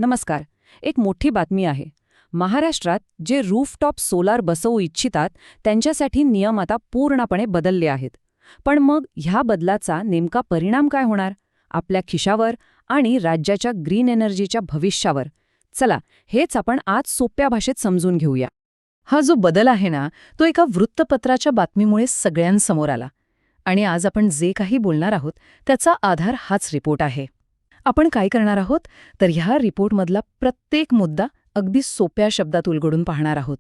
नमस्कार. एक मोठी बातमी आहे. महाराष्ट्रात जे रूफटॉप सोलार बसवू इच्छितात त्यांच्यासाठी नियम आता पूर्णपणे बदलले आहेत. पण मग ह्या बदलाचा नेमका परिणाम काय होणार आपल्या खिशावर आणि राज्याच्या ग्रीन एनर्जीच्या भविष्यावर? चला, हेच आपण आज सोप्या भाषेत समजून घेऊया. हा जो बदल आहे ना, तो एका वृत्तपत्राच्या बातमीमुळे सगळ्यांसमोर आला. आणि आज आपण जे काही बोलणार आहोत त्याचा आधार हाच रिपोर्ट आहे. आपण काय करणार आहोत तर ह्या रिपोर्टमधला प्रत्येक मुद्दा अगदी सोप्या शब्दात उलगडून पाहणार आहोत.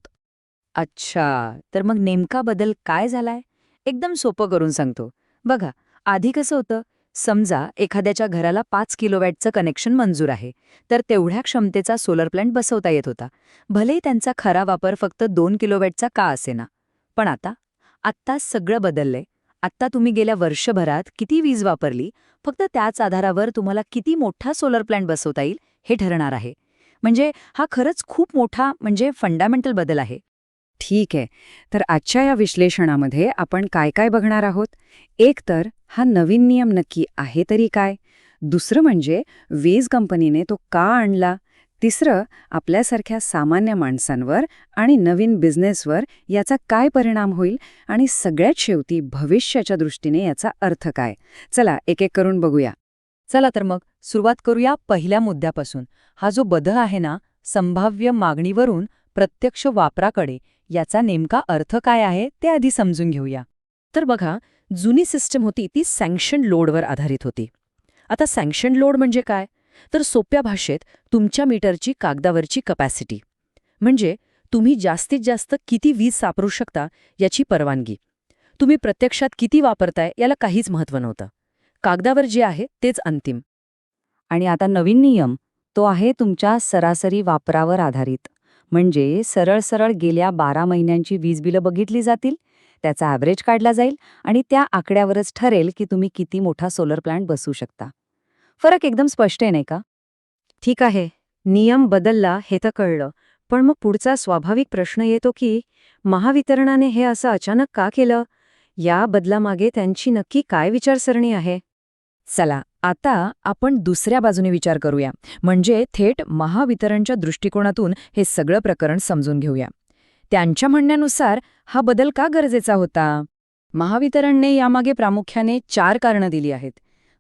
अच्छा, तर मग नेमका बदल काय झालाय? एकदम सोपं करून सांगतो. बघा, आधी कसं होतं, समजा एखाद्याच्या घराला 5 किलोवॅटचं कनेक्शन मंजूर आहे, तर तेवढ्या क्षमतेचा सोलर प्लॅन्ट बसवता येत होता. भलेही त्यांचा खरा वापर फक्त 2 किलोवॅटचा का असेना. पण आत्ता सगळं बदललंय. आत्ता तुम्ही गेल्या वर्षभरात किती वीज वापरली, फक्त त्याच आधारावर तुम्हाला किती मोठा सोलर प्लॅन्ट बसवता येईल हे ठरणार आहे. म्हणजे हा खरंच खूप मोठा फंडामेंटल बदल आहे. ठीक आहे, तर आजच्या या विश्लेषणामध्ये आपण काय काय बघणार आहोत? एक तर हा नवीन नियम नक्की आहे तरी काय? दुसरं म्हणजे वीज कंपनीने तो का आणला? तिसरं, आपल्यासारख्या सामान्य माणसांवर आणि नवीन बिझनेसवर याचा काय परिणाम होईल? आणि सगळ्यात शेवटी भविष्याच्या दृष्टीने याचा अर्थ काय? चला, एक एक करून बघूया. चला तर मग सुरुवात करूया पहिल्या मुद्द्यापासून. हा जो बदल आहे ना, संभाव्य मागणीवरून प्रत्यक्ष वापराकडे, याचा नेमका अर्थ काय आहे ते आधी समजून घेऊया. तर बघा, जुनी सिस्टम होती ती सँक्शन लोडवर आधारित होती. आता सँक्शन लोड म्हणजे काय? तर सोप्या भाषेत तुमच्या मीटरची कागदावरची कपॅसिटी, म्हणजे तुम्ही जास्तीत जास्त किती वीज सापरू शकता याची परवानगी. तुम्ही प्रत्यक्षात किती वापरताय याला काहीच महत्त्व नव्हतं. कागदावर जे आहे तेच अंतिम. आणि आता नवीन नियम, तो आहे तुमच्या सरासरी वापरावर आधारित. म्हणजे सरळ सरळ गेल्या 12 महिन्यांची वीज बिलं बघितली जातील, त्याचा ॲव्हरेज काढला जाईल आणि त्या आकड्यावरच ठरेल की तुम्ही किती मोठा सोलर प्लॅन्ट बसवू शकता. फरक एकदम स्पष्ट आहे, नाही का? ठीक आहे, नियम बदलला हे तर कळलं. पण मग पुढचा स्वाभाविक प्रश्न येतो की महावितरणाने हे असं अचानक का केलं? या बदलामागे त्यांची नक्की काय विचारसरणी आहे? चला, आता आपण दुसऱ्या बाजूने विचार करूया. म्हणजे थेट महावितरणच्या दृष्टिकोनातून हे सगळं प्रकरण समजून घेऊया. त्यांच्या म्हणण्यानुसार हा बदल का गरजेचा होता? महावितरणने यामागे प्रामुख्याने 4 कारणं दिली आहेत.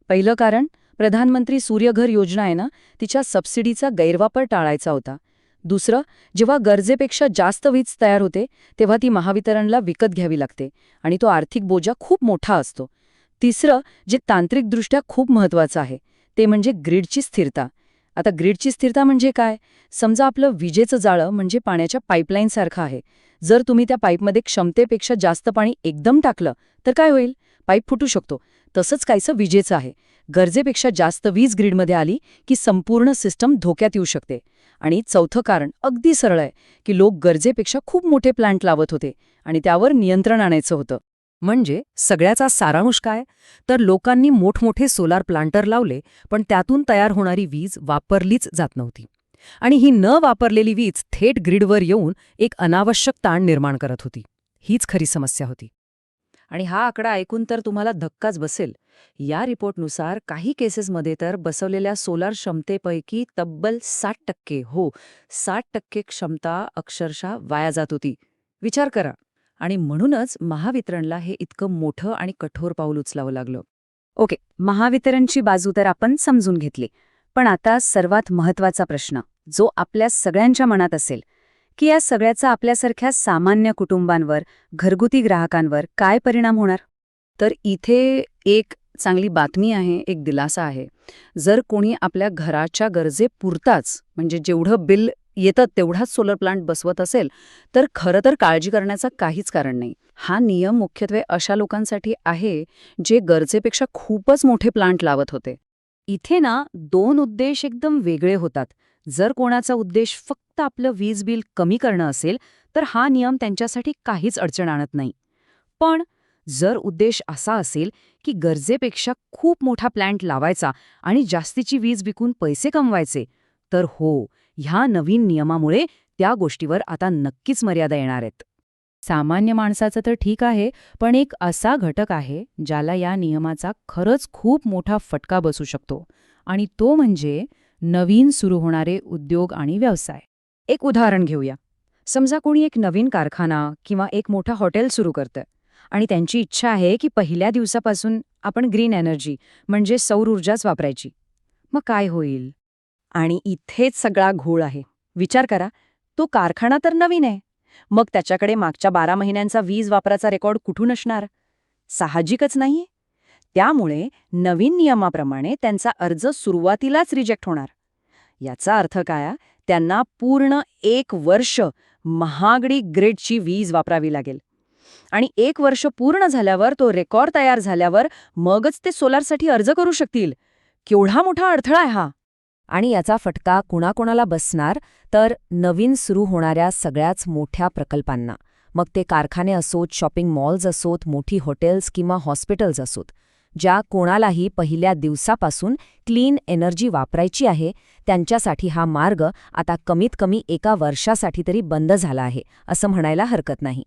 पहिलं कारण, प्रधानमंत्री सूर्यघर योजना आहे ना, तिच्या सबसिडीचा गैरवापर टाळायचा होता. दुसरं, जेव्हा गरजेपेक्षा जास्त वीज तयार होते तेव्हा ती महावितरणला विकत घ्यावी लागते आणि तो आर्थिक बोजा खूप मोठा असतो. तिसरं, जे तांत्रिकदृष्ट्या खूप महत्त्वाचं आहे, ते म्हणजे ग्रीडची स्थिरता. आता ग्रीडची स्थिरता म्हणजे काय? समजा आपलं विजेचं जाळं म्हणजे पाण्याच्या पाईपलाईनसारखं आहे. जर तुम्ही त्या पाईपमध्ये क्षमतेपेक्षा जास्त पाणी एकदम टाकलं तर काय होईल? पाईप फुटू शकतो. तसंच काहीसं विजेचं आहे. गरजेपेक्षा जास्त वीज ग्रीडमध्ये आली की संपूर्ण सिस्टम धोक्यात येऊ शकते. आणि चौथं कारण अगदी सरळ आहे की लोक गरजेपेक्षा खूप मोठे प्लांट लावत होते आणि त्यावर नियंत्रण आणायचं होतं. म्हणजे सगळ्याचा सारांश काय? तर लोकांनी मोठमोठे सोलार प्लांटर लावले, पण त्यातून तयार होणारी वीज वापरलीच जात नव्हती. आणि ही न वापरलेली वीज थेट ग्रीडवर येऊन एक अनावश्यक ताण निर्माण करत होती. हीच खरी समस्या होती. आणि हा आकडा ऐकून तर तुम्हाला धक्काच बसेल. या रिपोर्टनुसार काही केसेसमध्ये तर बसवलेल्या सोलार क्षमतेपैकी तब्बल 60%, 60% क्षमता अक्षरशः वाया जात होती. विचार करा. आणि म्हणूनच महावितरणला हे इतकं मोठं आणि कठोर पाऊल उचलावं लागलं. ओके, महावितरणची बाजू तर आपण समजून घेतली. पण आता सर्वात महत्त्वाचा प्रश्न, जो आपल्या सगळ्यांच्या मनात असेल, की या सगळ्याचा आपल्यासारख्या सामान्य कुटुंबांवर, घरगुती ग्राहकांवर काय परिणाम होणार? तर इथे एक चांगली बातमी आहे, एक दिलासा आहे. जर कोणी आपल्या घराच्या गरजेपुरताच, म्हणजे जेवढं बिल येतं तेवढाच सोलर प्लांट बसवत असेल, तर खरं तर काळजी करण्याचं काहीच कारण नाही. हा नियम मुख्यत्वे अशा लोकांसाठी आहे जे गरजेपेक्षा खूपच मोठे प्लांट लावत होते. इथे ना 2 उद्देश एकदम वेगळे होतात. जर कोणाचा उद्देश फक्त आपलं वीज बिल कमी करणं असेल, तर हा नियम त्यांच्यासाठी काहीच अडचण आणत नाही. पण जर उद्देश असा असेल की गरजेपेक्षा खूप मोठा प्लांट लावायचा आणि जास्तीची वीज विकून पैसे कमवायचे, तर ह्या नवीन नियमामुळे त्या गोष्टीवर आता नक्कीच मर्यादा येणार आहेत. सामान्य माणसाचं तर ठीक आहे, पण एक असा घटक आहे ज्याला या नियमाचा खरंच खूप मोठा फटका बसू शकतो. आणि तो म्हणजे नवीन सुरू होणारे उद्योग आणि व्यवसाय. एक उदाहरण घेऊया. समजा कोणी एक नवीन कारखाना किंवा एक मोठं हॉटेल सुरू करतंय आणि त्यांची इच्छा आहे की पहिल्या दिवसापासून आपण ग्रीन एनर्जी म्हणजे सौर ऊर्जाच वापरायची. मग काय होईल? आणि इथेच सगळा घोळ आहे. विचार करा, तो कारखाना तर नवीन आहे. मग त्याच्याकडे मागच्या 12 महिन्यांचा वीज वापराचा रेकॉर्ड कुठून असणार? साहजिकच नाहीये. त्यामुळे नवीन नियमाप्रमाणे त्यांचा अर्ज सुरुवातीलाच रिजेक्ट होणार. याचा अर्थ काय? त्यांना पूर्ण 1 वर्ष महागडी ग्रिडची वीज वापरावी लागेल. आणि 1 वर्ष पूर्ण झाल्यावर तो रेकॉर्ड तयार झाल्यावर मगच ते सोलारसाठी अर्ज करू शकतील. केवढा मोठा अडथळा आहे हा! आणि याचा फटका कुणाकोणाला बसणार तर नवीन सुरू होणाऱ्या सगळ्याच मोठ्या प्रकल्पांना. मग ते कारखाने असोत, शॉपिंग मॉल्स असोत, मोठी हॉटेल्स किंवा हॉस्पिटल्स असोत. ज्या कोणालाही पहिल्या दिवसापासून क्लीन एनर्जी वापरायची आहे त्यांच्यासाठी हा मार्ग आता कमीत कमी 1 वर्षासाठी तरी बंद झाला आहे असं म्हणायला हरकत नाही.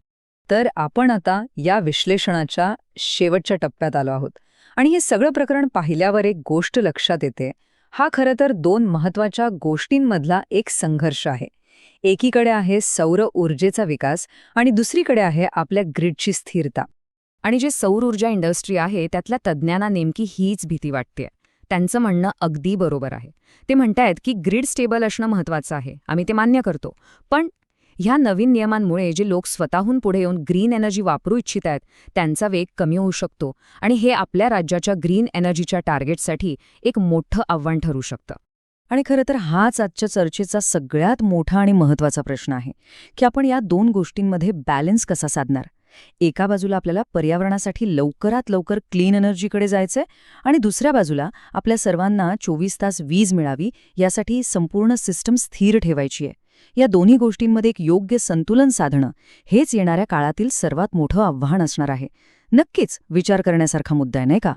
तर आपण आता या विश्लेषणाच्या शेवटच्या टप्प्यात आलो आहोत. आणि हे सगळं प्रकरण पाहिल्यावर एक गोष्ट लक्षात येते. हा खरं तर 2 महत्त्वाच्या गोष्टींमधला एक संघर्ष आहे. एकीकडे आहे सौर ऊर्जेचा विकास आणि दुसरीकडे आहे आपल्या ग्रिडची स्थिरता. आणि जे सौर ऊर्जा इंडस्ट्री आहे त्यातल्या तज्ज्ञांना नेमकी हीच भीती वाटते. त्यांचं म्हणणं अगदी बरोबर आहे. ते म्हणतायत की ग्रिड स्टेबल असणं महत्त्वाचं आहे, आम्ही ते मान्य करतो. पण ह्या नवीन नियमांमुळे जे लोक स्वतःहून पुढे येऊन ग्रीन एनर्जी वापरू इच्छित आहेत त्यांचा वेग कमी होऊ शकतो आणि हे आपल्या राज्याच्या ग्रीन एनर्जीच्या टार्गेटसाठी एक मोठं आव्हान ठरू शकतं. आणि खरं तर हाच आजच्या चर्चेचा सगळ्यात मोठा आणि महत्त्वाचा प्रश्न आहे की आपण या 2 गोष्टींमध्ये बॅलन्स कसा साधणार. एका बाजूला आपल्याला पर्यावरणासाठी लवकरात लवकर क्लीन एनर्जीकडे जायचंय आणि दुसऱ्या बाजूला आपल्या सर्वांना 24 तास वीज मिळावी यासाठी संपूर्ण सिस्टम स्थिर ठेवायची आहे. या दोन्ही गोष्टींमध्ये एक योग्य संतुलन साधणं हेच येणाऱ्या काळातील सर्वात मोठं आव्हान असणार आहे. नक्कीच विचार करण्यासारखा मुद्दा आहे, नाही का?